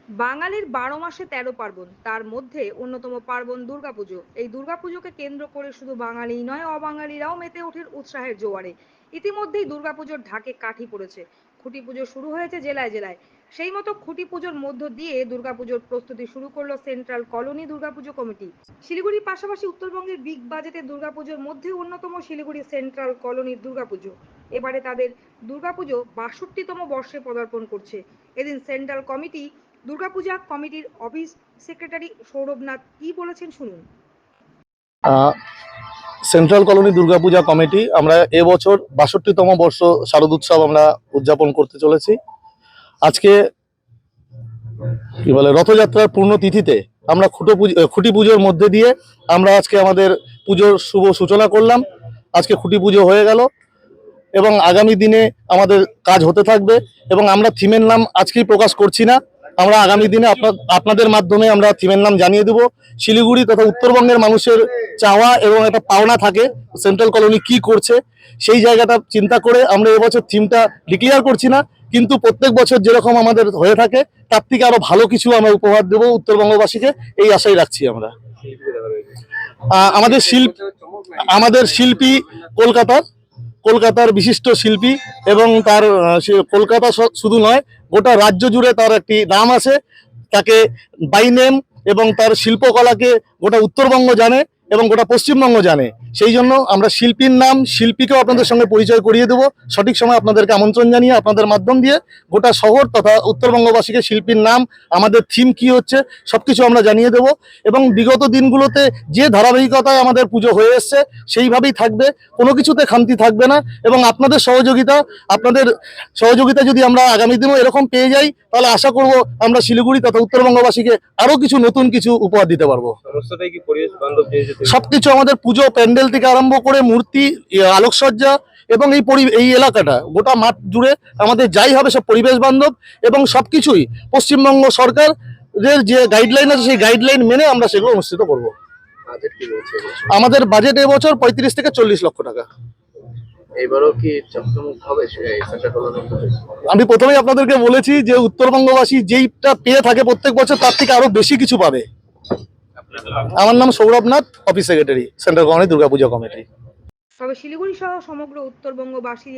বাঙালির ১২ মাসে ১৩ পার্বণ, তার মধ্যে অন্যতম পার্বণ দুর্গাপুজো। এই দুর্গাপুজোকে কেন্দ্র করে শুধু বাঙালিই নয়, অবাঙালিরাও মেতে ওঠেন উৎসাহের জোয়ারে। ইতিমধ্যেই দুর্গাপুজোর ঢাকে কাঠি পড়েছে, খুঁটি পুজো শুরু হয়েছে জেলায় জেলায়। সেই মতো খুঁটি পুজোর মধ্য দিয়ে দুর্গাপুজোর প্রস্তুতি শুরু করলো সেন্ট্রাল কলোনি দুর্গাপুজো কমিটি। শিলিগুড়ির পাশাপাশি উত্তরবঙ্গের বিগ বাজেটের দুর্গাপুজোর মধ্যে অন্যতম শিলিগুড়ি সেন্ট্রাল কলোনির দুর্গাপুজো। এবারে তাদের দুর্গাপুজো ৬২তম বর্ষে পদার্পণ করছে। এদিন সেন্ট্রাল কমিটি দুর্গাপূজা কমিটির অফিস সেক্রেটারি সৌরভনাথ কি বলেছেন শুনুন। সেন্ট্রাল কলোনি দুর্গাপূজা কমিটি আমরা এবছর ৬২তম বর্ষ শারদোৎসব আমরা উদযাপন করতে চলেছি। আজকে কি বলে রথযাত্রার পূর্ণ তিথিতে আমরা খুঁটি পুজোর মধ্যে দিয়ে আমরা আজকে আমাদের পুজোর শুভ সূচনা করলাম। আজকে খুঁটি পুজো হয়ে গেল এবং আগামী দিনে আমাদের কাজ হতে থাকবে এবং আমরা থিমের নাম আজকেই প্রকাশ করছি না, আমরা আগামী দিনে আপনাদের মাধ্যমে আমরা থিমের নাম জানিয়ে দেব। শিলিগুড়ি তথা উত্তরবঙ্গের মানুষের চাওয়া এবং একটা পাওনা থাকে সেন্ট্রাল কলোনি কি করছে, সেই জায়গাটা চিন্তা করে আমরা এবছর থিমটা ডিক্লেয়ার করছি না, কিন্তু প্রত্যেক বছর যেরকম আমাদের হয়ে থাকে তার থেকে আরো ভালো কিছু আমরা উপহার দেব উত্তরবঙ্গবাসীকে, এই আশাই রাখছি আমরা। আমাদের শিল্পী কলকাতার বিশিষ্ট শিল্পী এবং তার কলকাতা শুধু নয় গোটা রাজ্য জুড়ে তার একটি নাম আছে, তাকে বাই নেম এবং তার শিল্পকলাকে গোটা উত্তরবঙ্গ জানে এবং গোটা পশ্চিমবঙ্গ জানে। সেই জন্য আমরা শিল্পীর নাম শিল্পীকেও আপনাদের সঙ্গে পরিচয় করিয়ে দেবো, সঠিক সময় আপনাদেরকে আমন্ত্রণ জানিয়ে আপনাদের মাধ্যম দিয়ে গোটা শহর তথা উত্তরবঙ্গবাসীকে শিল্পীর নাম, আমাদের থিম কি হচ্ছে সবকিছু আমরা জানিয়ে দেবো। এবং বিগত দিনগুলোতে যে ধারাবাহিকতায় আমাদের পুজো হয়ে এসছে সেইভাবেই থাকবে, কোনো কিছুতে খামতি থাকবে না। এবং আপনাদের সহযোগিতা যদি আমরা আগামী দিনেও এরকম পেয়ে যাই তাহলে আশা করব আমরা শিলিগুড়ি তথা উত্তরবঙ্গবাসীকে আরো কিছু নতুন কিছু উপহার দিতে পারবো। সবকিছু আমাদের পুজো প্যান্ডেল থেকে আরম্ভ করে মূর্তি, আলোকসজ্জা এবং এই এলাকাটা গোটা মাঠ জুড়ে আমাদের যাই হবে সব পরিবেশ বান্ধব এবং সবকিছুই পশ্চিমবঙ্গ সরকারের যে গাইডলাইন আছে সেই গাইডলাইন মেনে আমরা সেগুলো অনুষ্ঠিত করব। আমাদের বাজেট এবছর ৩৫ থেকে ৪০ লক্ষ টাকা। এবারও কি চমকমক হবে? আমি প্রথমেই আপনাদেরকে বলেছি যে উত্তরবঙ্গবাসী যেইটা পেয়ে থাকে প্রত্যেক বছর তার থেকে আরো বেশি কিছু পাবে। আমার নাম Souravnath, office secretary, central colony Durga Puja committee. তবে শিলিগুড়ি সহ সমগ্র উত্তরবঙ্গবাসী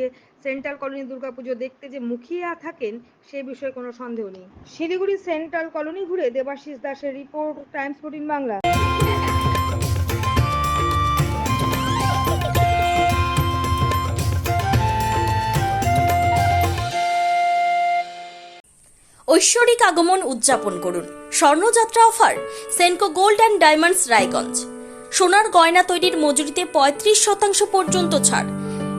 সেন্ট্রাল কলোনি দুর্গাপুজো দেখতে যে মুখিয়ে থাকেন সে বিষয়ে কোনো সন্দেহ নেই। শিলিগুড়ি সেন্ট্রাল কলোনি ঘুরে দেবাশিস দাসের রিপোর্ট, টাইমস 14 বাংলা। ঐশ্বরিক আগমন উদযাপন করুন। স্বর্ণযাত্রা offer Senco gold and diamonds Raiganj. সোনার গয়না তৈরির মজুরিতে ৩৫% পর্যন্ত ছাড়।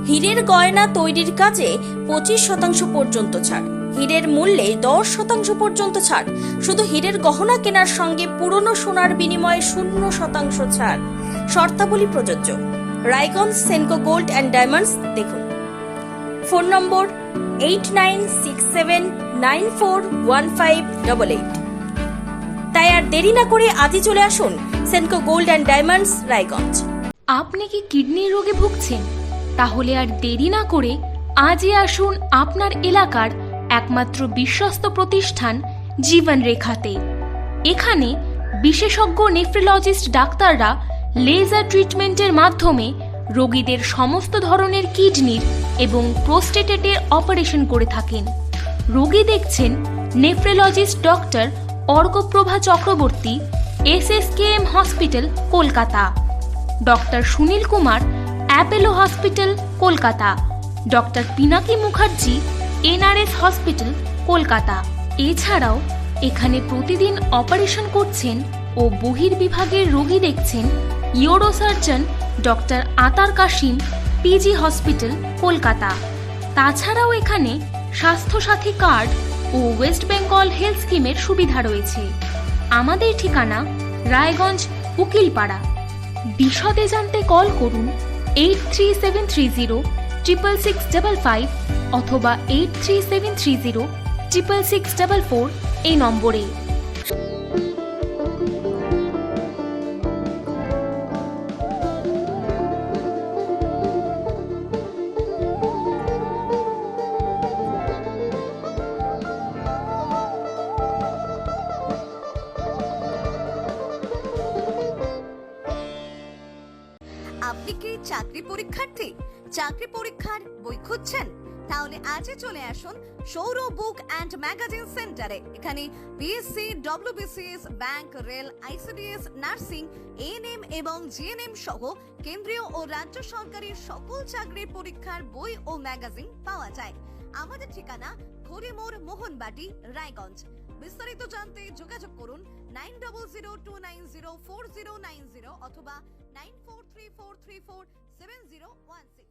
হীরের গয়না তৈরির কাজে 25% পর্যন্ত ছাড়। হীরের মূল্যে 10% পর্যন্ত ছাড়। শুধু হীরের গহনা কেনার সঙ্গে পুরনো সোনার বিনিময়ে 0% ছাড়। শর্তাবলী প্রযোজ্য। Raiganj Senco gold and diamonds দেখুন। Phone number 8967941588। তাই আর দেরি না করে আজই চলে আসুন Senco gold and diamonds Raiganj. আপনি কি কিডনির রোগে ভুগছেন? তাহলে আর দেরি না করে আজই আসুন আপনার এলাকার একমাত্র বিশ্বস্ত প্রতিষ্ঠান জীবন রেখাতে। এখানে বিশেষজ্ঞ নেফ্রোলজিস্ট ডাক্তাররা লেজার ট্রিটমেন্টের মাধ্যমে রোগীদের সমস্ত ধরনের কিডনির এবং প্রোস্টেটের অপারেশন করে থাকেন। রোগী দেখছেন nephrologist doctor Arkaprava Chakraborty, SSKM hospital Kolkata, doctor Sunil Kumar, Apollo hospital Kolkata, doctor Pinaki Mukherjee, NRS hospital Kolkata. এছাড়াও এখানে প্রতিদিন অপারেশন করছেন ও বহির্বিভাগের রোগী দেখছেন ইউরোসার্জন ডক্টর আতার কাশিম, PG হসপিটাল কলকাতা। তাছাড়াও এখানে স্বাস্থ্যসাথী কার্ড ও ওয়েস্ট বেঙ্গল হেলথ স্কিমের সুবিধা রয়েছে। আমাদের ঠিকানা রায়গঞ্জ উকিলপাড়া। বিশদে জানতে কল করুন 8373066655 অথবা 8373066644 এই নম্বরে। কি চাকরি পরীক্ষার্থী? চাকরি পরীক্ষার বই খুঁজছেন? তাহলে আজই চলে আসুন সৌর বুক অ্যান্ড ম্যাগাজিন সেন্টারে। এখানে BSc, WBCS, bank, rail, ICDS, nursing, ANM এবং জিএনএম সহ কেন্দ্রীয় ও রাজ্য সরকারি সকল চাকরির পরীক্ষার বই ও ম্যাগাজিন পাওয়া যায়। আমাদের ঠিকানা খড়িমোড়, মোহনবাটি, রায়গঞ্জ। বিস্তারিত জানতে যোগাযোগ করুন 9002904090 অথবা 9434347016।